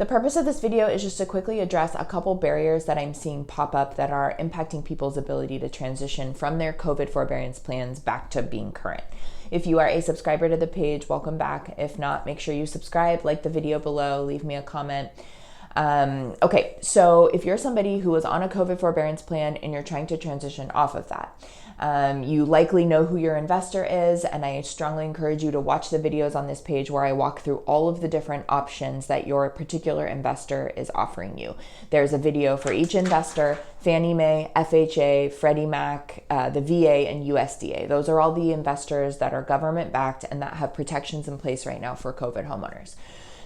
The purpose of this video is just to quickly address a couple barriers that I'm seeing pop up that are impacting people's ability to transition from their COVID forbearance plans back to being current. If you are a subscriber to the page, welcome back. If not, make sure you subscribe, like the video below, leave me a comment. Okay, so if you're somebody who is on a COVID forbearance plan and you're trying to transition off of that, you likely know who your investor is, and I strongly encourage you to watch the videos on this page where I walk through all of the different options that your particular investor is offering you. There's a video for each investor: Fannie Mae, FHA, Freddie Mac, the VA, and USDA. Those are all the investors that are government backed and that have protections in place right now for COVID homeowners.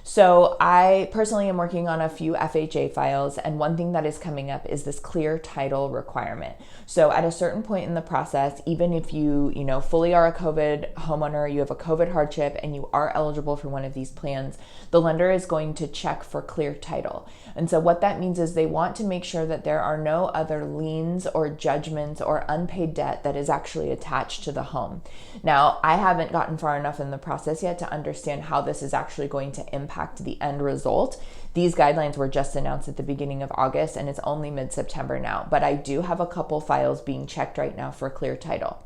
So I personally am working on a few FHA files, and one thing that is coming up is this clear title requirement. So at a certain point in the process, even if you fully are a COVID homeowner, you have a COVID hardship, and you are eligible for one of these plans, the lender is going to check for clear title. And so what that means is they want to make sure that there are no other liens or judgments or unpaid debt that is actually attached to the home. Now, I haven't gotten far enough in the process yet to understand how this is actually going to impact the end result. These guidelines were just announced at the beginning of August, and it's only mid-September now, but I do have a couple files being checked right now for clear title.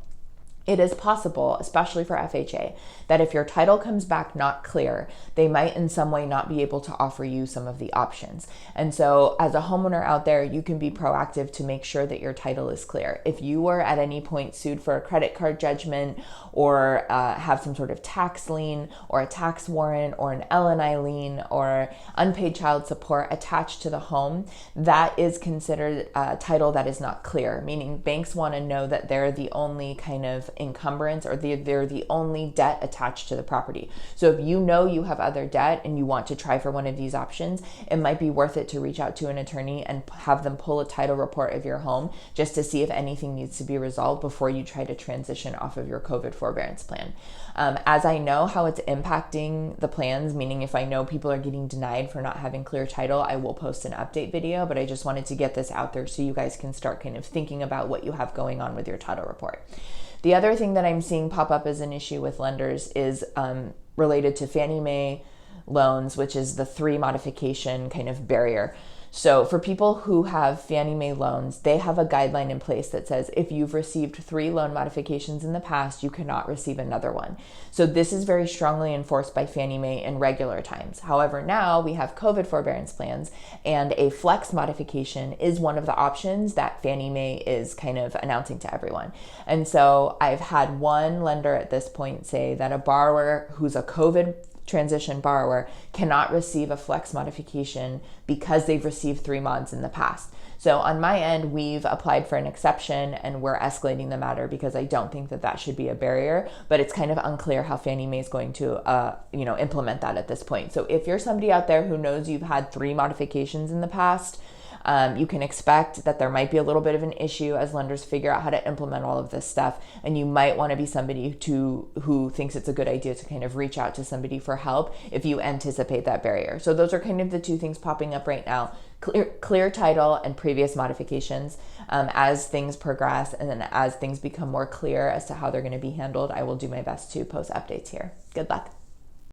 It is possible, especially for FHA, that if your title comes back not clear, they might in some way not be able to offer you some of the options. And so as a homeowner out there, you can be proactive to make sure that your title is clear. If you were at any point sued for a credit card judgment, or have some sort of tax lien or a tax warrant or an L&I lien or unpaid child support attached to the home, that is considered a title that is not clear, meaning banks want to know that they're the only kind of encumbrance, or they're the only debt attached to the property. So if you know you have other debt and you want to try for one of these options, it might be worth it to reach out to an attorney and have them pull a title report of your home just to see if anything needs to be resolved before you try to transition off of your COVID forbearance plan. As I know how it's impacting the plans, meaning if I know people are getting denied for not having clear title, I will post an update video, but I just wanted to get this out there so you guys can start kind of thinking about what you have going on with your title report. The other thing that I'm seeing pop up as an issue with lenders is related to Fannie Mae Loans, which is the 3 modification kind of barrier. So for people who have Fannie Mae loans, they have a guideline in place that says if you've received 3 loan modifications in the past, you cannot receive another one. So this is very strongly enforced by Fannie Mae in regular times. However, now we have COVID forbearance plans, and a flex modification is one of the options that Fannie Mae is kind of announcing to everyone. And so I've had one lender at this point say that a borrower who's a COVID transition borrower cannot receive a flex modification because they've received 3 mods in the past. So on my end, we've applied for an exception and we're escalating the matter because I don't think that that should be a barrier, but it's kind of unclear how Fannie Mae is going to implement that at this point. So if you're somebody out there who knows you've had 3 modifications in the past, you can expect that there might be a little bit of an issue as lenders figure out how to implement all of this stuff, and you might want to be somebody who thinks it's a good idea to kind of reach out to somebody for help if you anticipate that barrier. So those are kind of the 2 things popping up right now: clear title and previous modifications. As things progress and then as things become more clear as to how they're going to be handled, I will do my best to post updates here. Good luck.